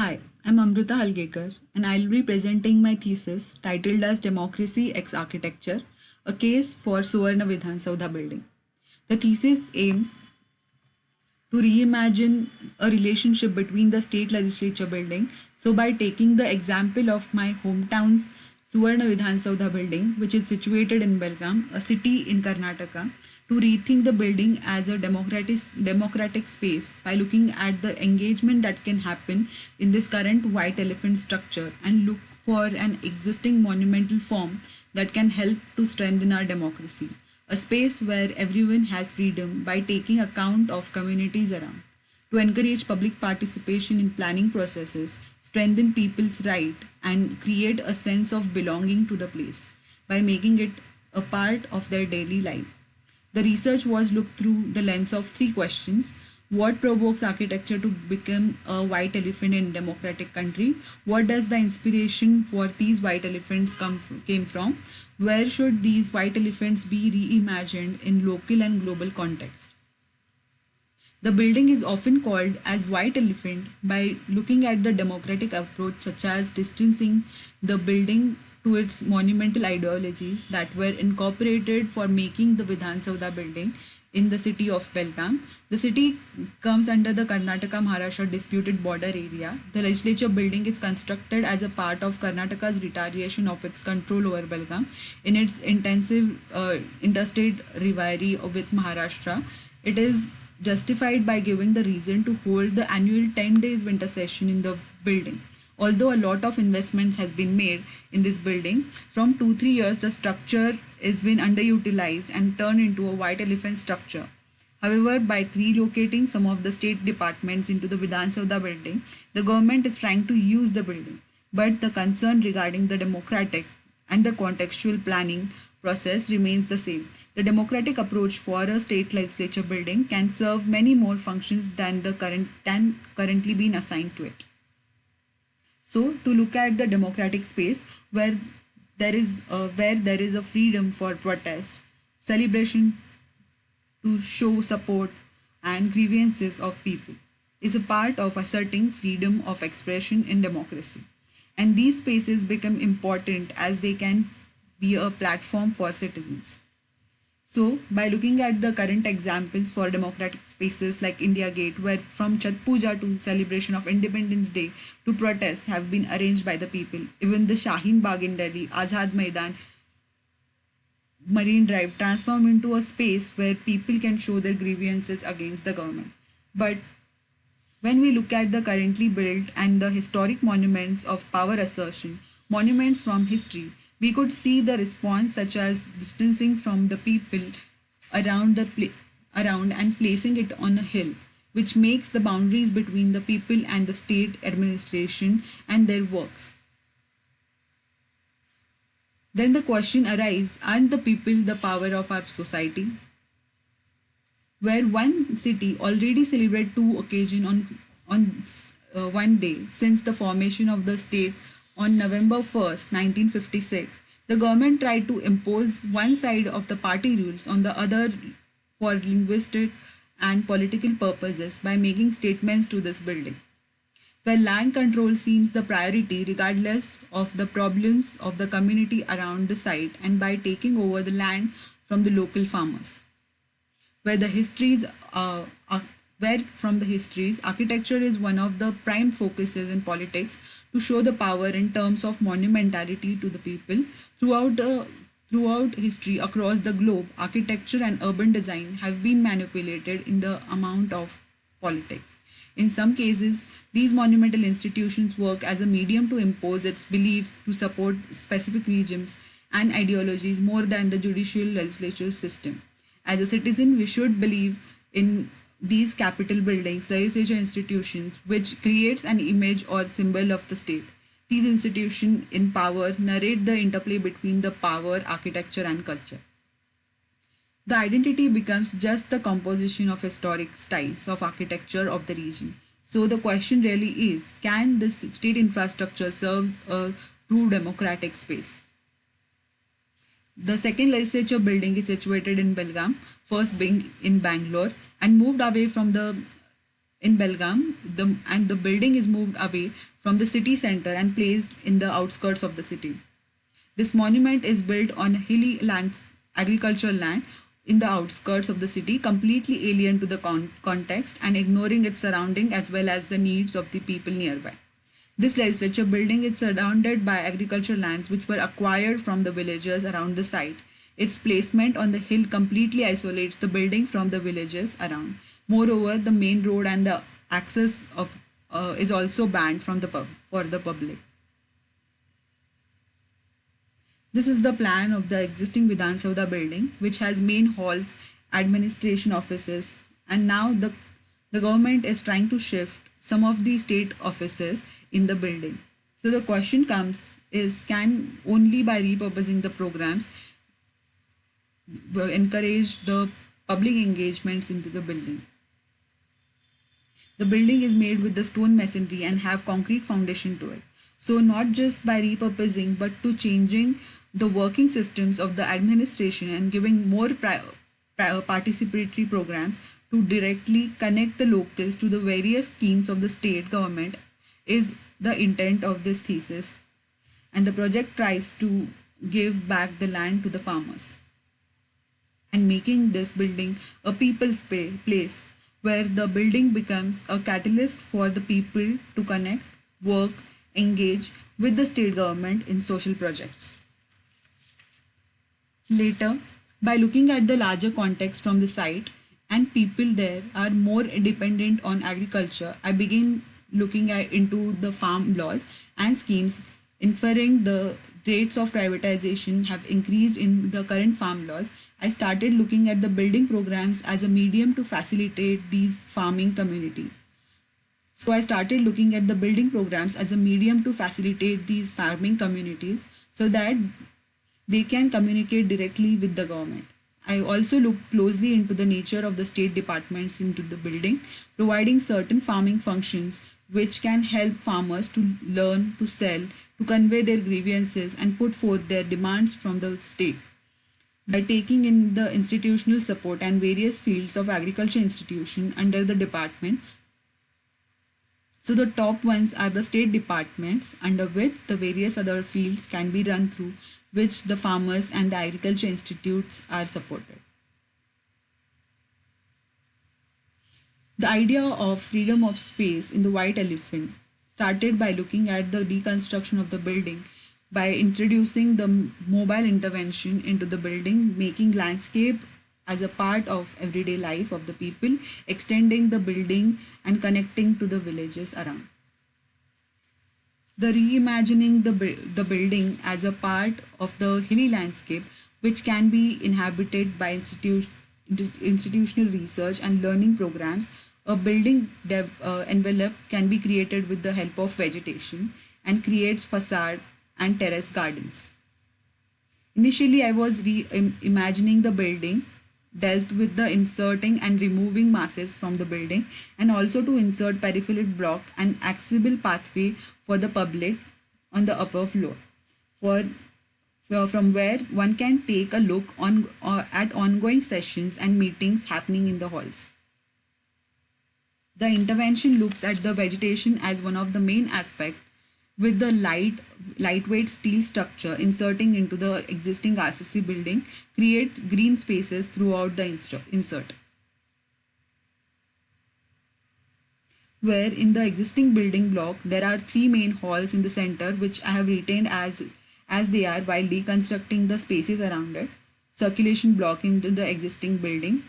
Hi, I'm Amrita Halgekar, and I'll be presenting my thesis titled as Democracy Ex Architecture, a case for Suvarna Vidhan Saudha building. The thesis aims to reimagine a relationship between the state legislature building. So, by taking the example of my hometown's Suvarna Vidhan Saudha building, which is situated in Belgaum, a city in Karnataka, to rethink the building as a democratic space by looking at the engagement that can happen in this current white elephant structure and look for an existing monumental form that can help to strengthen our democracy, a space where everyone has freedom by taking account of communities around, to encourage public participation in planning processes, strengthen people's right, and create a sense of belonging to the place by making it a part of their daily lives. The research was looked through the lens of three questions. What provokes architecture to become a white elephant in a democratic country? What does the inspiration for these white elephants came from? Where should these white elephants be reimagined in local and global context? The building is often called as white elephant by looking at the democratic approach such as distancing the building to its monumental ideologies that were incorporated for making the Vidhan Saudha building in the city of Belgaum. The city comes under the Karnataka Maharashtra disputed border area. The legislature building is constructed as a part of Karnataka's retaliation of its control over Belgaum in its intensive interstate rivalry with Maharashtra. It is justified by giving the reason to hold the annual 10 days winter session in the building. Although a lot of investments has been made in this building, from 2-3 years the structure has been underutilized and turned into a white elephant structure. However, by relocating some of the state departments into the Vidhan Saudha building, the government is trying to use the building. But the concern regarding the democratic and the contextual planning process remains the same. The democratic approach for a state legislature building can serve many more functions than the currently been assigned to it. So, to look at the democratic space where there is a freedom for protest, celebration to show support, and grievances of people is a part of asserting freedom of expression in democracy. And these spaces become important as they can be a platform for citizens. So, by looking at the current examples for democratic spaces like India Gate, where from Chhat Puja to celebration of Independence Day to protest have been arranged by the people, even the Shaheen Bagh in Delhi, Azad Maidan, Marine Drive transform into a space where people can show their grievances against the government. But when we look at the currently built and the historic monuments of power assertion, monuments from history, we could see the response such as distancing from the people around around and placing it on a hill, which makes the boundaries between the people and the state administration and their works. Then the question arises, aren't the people the power of our society? Where one city already celebrated two occasions on one day since the formation of the state on November 1st, 1956, the government tried to impose one side of the party rules on the other for linguistic and political purposes by making statements to this building, where land control seems the priority regardless of the problems of the community around the site and by taking over the land from the local farmers, where the histories where from the histories architecture is one of the prime focuses in politics to show the power in terms of monumentality to the people throughout history across the globe. Architecture and urban design have been manipulated in the amount of politics. In some cases, these monumental institutions work as a medium to impose its belief to support specific regimes and ideologies more than the judicial legislature system. As a citizen, we should believe in these capital buildings, legislature institutions, which creates an image or symbol of the state. These institutions in power narrate the interplay between the power, architecture, and culture. The identity becomes just the composition of historic styles of architecture of the region. So the question really is, can this state infrastructure serve a true democratic space? The second legislature building is situated in Belgaum, first being in Bangalore, and moved away from the in Belgaum, the building is moved away from the city center and placed in the outskirts of the city. This monument is built on hilly land, agricultural land in the outskirts of the city, completely alien to the context and ignoring its surrounding as well as the needs of the people nearby. This legislature building is surrounded by agricultural lands which were acquired from the villagers around the site. Its placement on the hill completely isolates the building from the villages around. Moreover, the main road and the access of is also banned from the for the public. This is the plan of the existing Vidhan Saudha building, which has main halls, administration offices, and now the government is trying to shift some of the state offices in the building. So the question comes is, can only by repurposing the programs will encourage the public engagements into the building. The building is made with the stone masonry and have concrete foundation to it. So not just by repurposing but to changing the working systems of the administration and giving more participatory programs to directly connect the locals to the various schemes of the state government is the intent of this thesis. And the project tries to give back the land to the farmers and making this building a people's place where the building becomes a catalyst for the people to connect, work, engage with the state government in social projects. Later, by looking at the larger context from the site and people there are more dependent on agriculture, I began looking into the farm laws and schemes, inferring the rates of privatization have increased in the current farm laws. I started looking at the building programs as a medium to facilitate these farming communities. So I started looking at the building programs as a medium to facilitate these farming communities so that they can communicate directly with the government. I also looked closely into the nature of the state departments into the building, providing certain farming functions which can help farmers to learn, to sell, to convey their grievances and put forth their demands from the state. By taking in the institutional support and various fields of agriculture institution under the department, so the top ones are the state departments under which the various other fields can be run through which the farmers and the agriculture institutes are supported. The idea of freedom of space in the white elephant started by looking at the reconstruction of the building by introducing the mobile intervention into the building, making landscape as a part of everyday life of the people, extending the building and connecting to the villages around. The reimagining the building as a part of the hilly landscape which can be inhabited by institutional research and learning programs. A building envelope can be created with the help of vegetation and creates facade and terrace gardens. Initially, I was imagining the building dealt with the inserting and removing masses from the building and also to insert peripheral block and accessible pathway for the public on the upper floor from where one can take a look on at ongoing sessions and meetings happening in the halls. The intervention looks at the vegetation as one of the main aspects with the lightweight steel structure inserting into the existing RCC building creates green spaces throughout the insert. Where in the existing building block there are three main halls in the center which I have retained as they are while deconstructing the spaces around it. Circulation block into the existing building.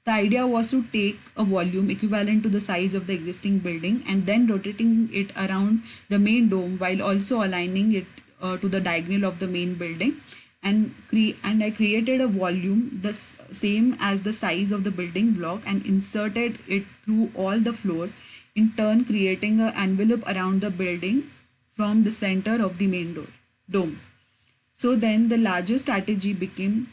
The idea was to take a volume equivalent to the size of the existing building and then rotating it around the main dome while also aligning it to the diagonal of the main building and I created a volume the same as the size of the building block and inserted it through all the floors, in turn creating an envelope around the building from the center of the main dome. So then the larger strategy became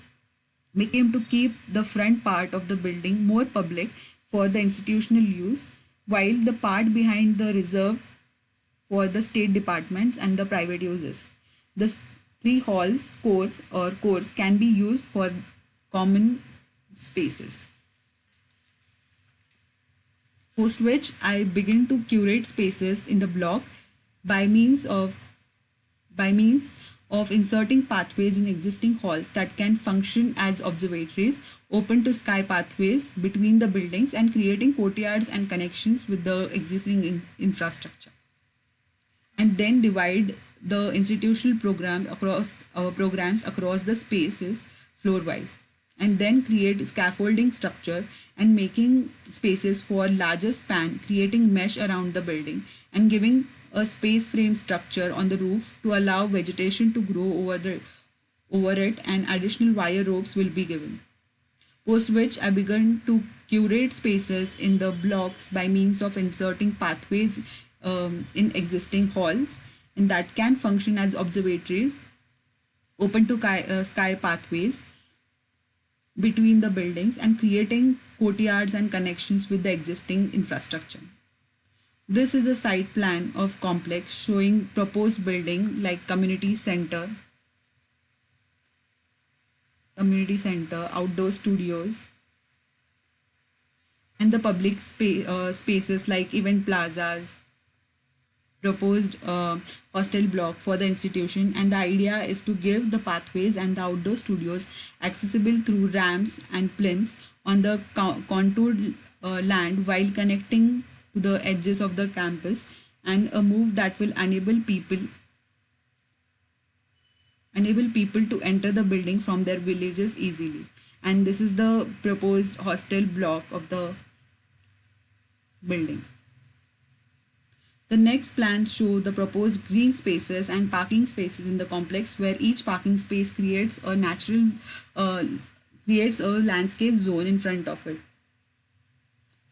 to keep the front part of the building more public for the institutional use, while the part behind the reserved for the state departments and the private uses. The three halls, cores can be used for common spaces. Post which I begin to curate spaces in the block by means of by means of inserting pathways in existing halls that can function as observatories, open to sky pathways between the buildings, and creating courtyards and connections with the existing infrastructure. And then divide the institutional programs across the spaces floor wise, and then create scaffolding structure and making spaces for larger span, creating mesh around the building and giving a space frame structure on the roof to allow vegetation to grow over it, and additional wire ropes will be given. Post which I began to curate spaces in the blocks by means of inserting pathways in existing halls, and that can function as observatories, open to sky pathways between the buildings, and creating courtyards and connections with the existing infrastructure. This is a site plan of complex showing proposed building like community center, outdoor studios, and the public spaces like event plazas, proposed hostel block for the institution. And the idea is to give the pathways and the outdoor studios accessible through ramps and plinths on the contoured land while connecting to the edges of the campus, and a move that will enable people to enter the building from their villages easily. And this is the proposed hostel block of the building. The next plans show the proposed green spaces and parking spaces in the complex, where each parking space uh, creates a landscape zone in front of it.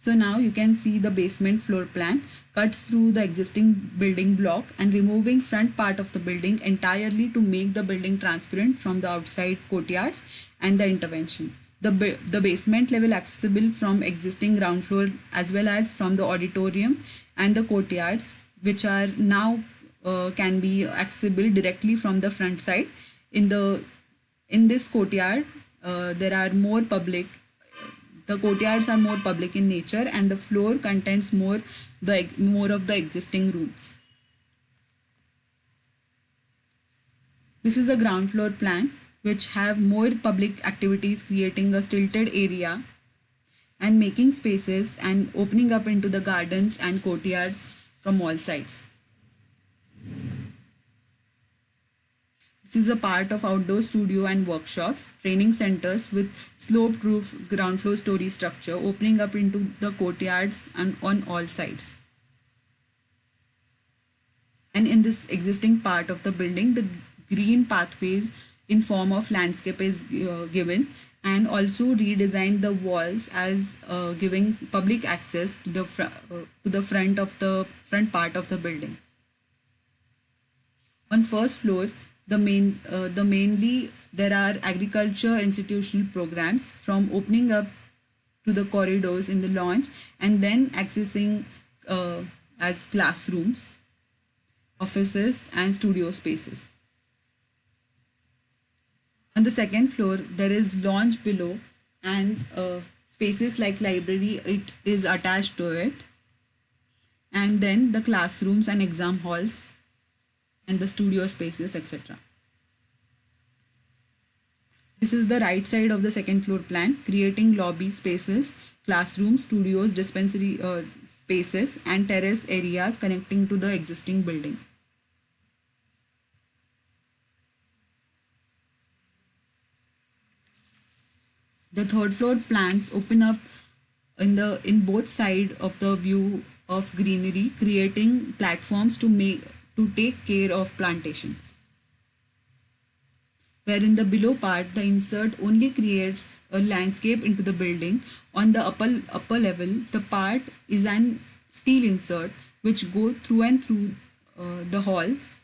So now you can see the basement floor plan cuts through the existing building block and removing front part of the building entirely to make the building transparent from the outside courtyards and the intervention. The basement level accessible from existing ground floor as well as from the auditorium and the courtyards, which are now can be accessible directly from the front side. In this courtyard, there are more public the courtyards are more public in nature, and the floor contains more of the existing rooms. This is the ground floor plan, which have more public activities, creating a stilted area and making spaces and opening up into the gardens and courtyards from all sides. This is a part of outdoor studio and workshops, training centers with sloped roof ground floor story structure opening up into the courtyards and on all sides. And in this existing part of the building, the green pathways in form of landscape is given, and also redesign the walls as giving public access to the front part of the building. On first floor, mainly there are agriculture institutional programs from opening up to the corridors in the launch, and then accessing as classrooms, offices, and studio spaces. On the second floor, there is lounge below, and spaces like library it is attached to it, and then the classrooms and exam halls and the studio spaces, etc. This is the right side of the second floor plan, creating lobby spaces, classrooms, studios, dispensary spaces, and terrace areas connecting to the existing building. The third floor plans open up in both sides of the view of greenery, creating platforms to take care of plantations. Where in the below part, the insert only creates a landscape into the building. On the upper level, the part is an steel insert which go through and through the halls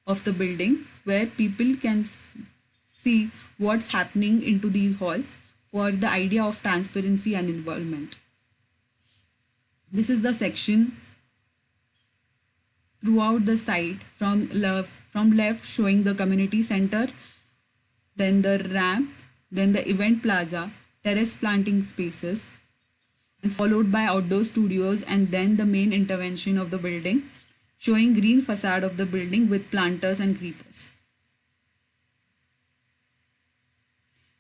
of the building, where people can see what's happening into these halls for the idea of transparency and involvement. This is the section throughout the site from left showing the community center, then the ramp, then the event plaza, terrace planting spaces, and followed by outdoor studios, and then the main intervention of the building, showing green facade of the building with planters and creepers.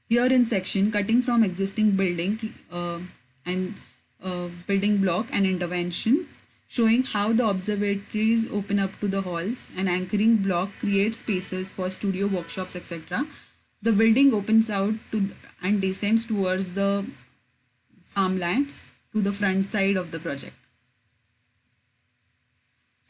Here in section, cutting from existing building and building block and intervention, showing how the observatories open up to the halls, and anchoring block creates spaces for studio, workshops, etc. The building opens out to and descends towards the farmlands to the front side of the project.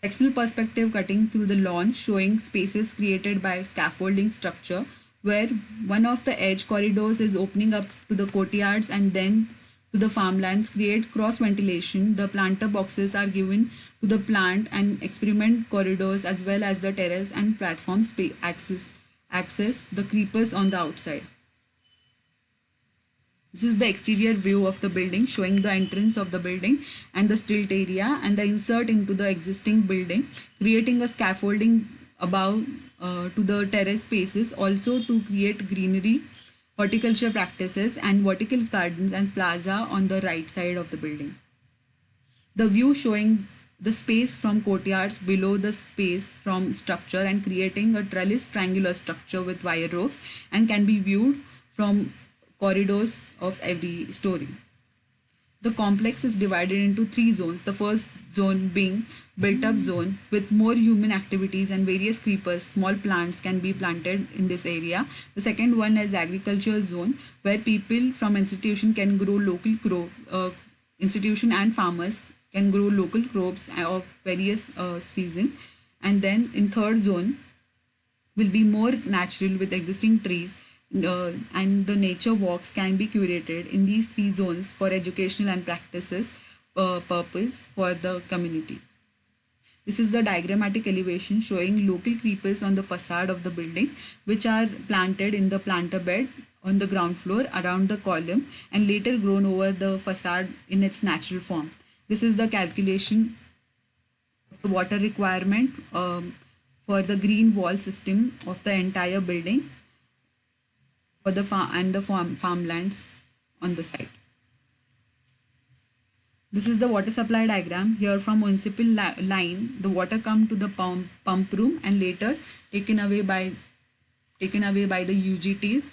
Sectional perspective cutting through the lawn, showing spaces created by scaffolding structure where one of the edge corridors is opening up to the courtyards and then to the farmlands, create cross ventilation. The planter boxes are given to the plant and experiment corridors as well as the terrace and platform access the creepers on the outside. This is the exterior view of the building, showing the entrance of the building and the stilt area and the insert into the existing building, creating a scaffolding above to the terrace spaces, also to create greenery, horticulture practices and vertical gardens and plaza on the right side of the building. The view showing the space from courtyards below the space from structure and creating a trellis triangular structure with wire ropes and can be viewed from corridors of every story. The complex is divided into three zones. The first zone being built up zone with more human activities and various creepers, small plants can be planted in this area. The second one is agricultural zone where people from institution can grow local institution and farmers can grow local crops of various season. And then in third zone will be more natural with existing trees, and the nature walks can be curated in these three zones for educational and practices purpose for the communities. This is the diagrammatic elevation showing local creepers on the facade of the building, which are planted in the planter bed on the ground floor around the column and later grown over the facade in its natural form. This is the calculation of the water requirement for the green wall system of the entire building for the farmlands on the site. This is the water supply diagram. Here from municipal line, the water come to the pump room and later taken away by the UGTs,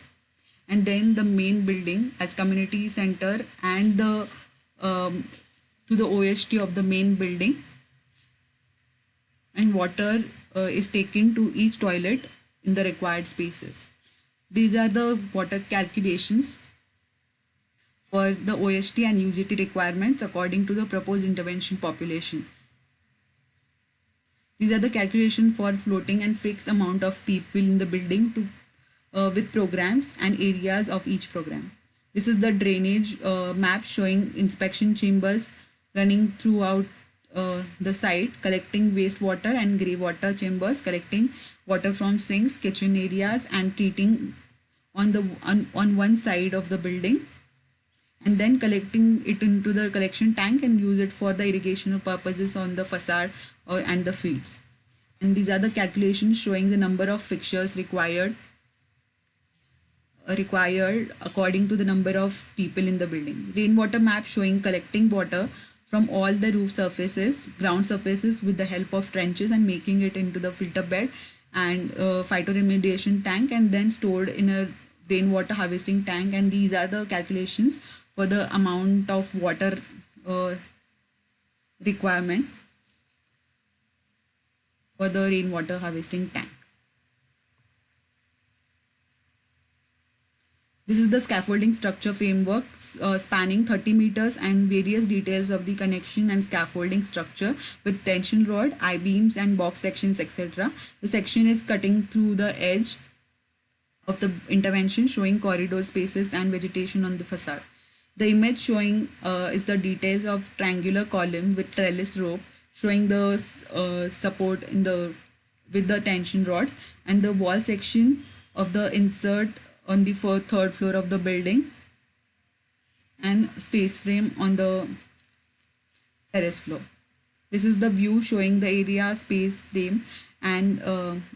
and then the main building as community center and the to the OST of the main building, and water is taken to each toilet in the required spaces. These are the water calculations for the OST and UGT requirements according to the proposed intervention population. These are the calculations for floating and fixed amount of people in the building to with programs and areas of each program. This is the drainage map showing inspection chambers running throughout the site, collecting wastewater and grey water chambers, collecting water from sinks, kitchen areas and treating on one side of the building, and then collecting it into the collection tank and use it for the irrigation purposes on the facade and the fields. And these are the calculations showing the number of fixtures required according to the number of people in the building. Rainwater map showing collecting water from all the roof surfaces, ground surfaces with the help of trenches and making it into the filter bed and phytoremediation tank and then stored in a rainwater harvesting tank. And these are the calculations for the amount of water requirement for the rainwater harvesting tank. This is the scaffolding structure framework spanning 30 meters and various details of the connection and scaffolding structure with tension rod, I-beams and box sections, etc. The section is cutting through the edge of the intervention showing corridor spaces and vegetation on the facade. The image showing is the details of triangular column with trellis rope showing the support in the with the tension rods, and the wall section of the insert on the third floor of the building and space frame on the terrace floor. This is the view showing the area, space frame and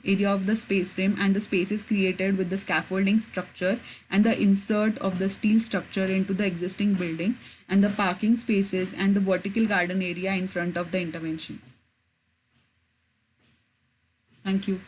area of the space frame, and the space is created with the scaffolding structure and the insert of the steel structure into the existing building, and the parking spaces and the vertical garden area in front of the intervention. Thank you.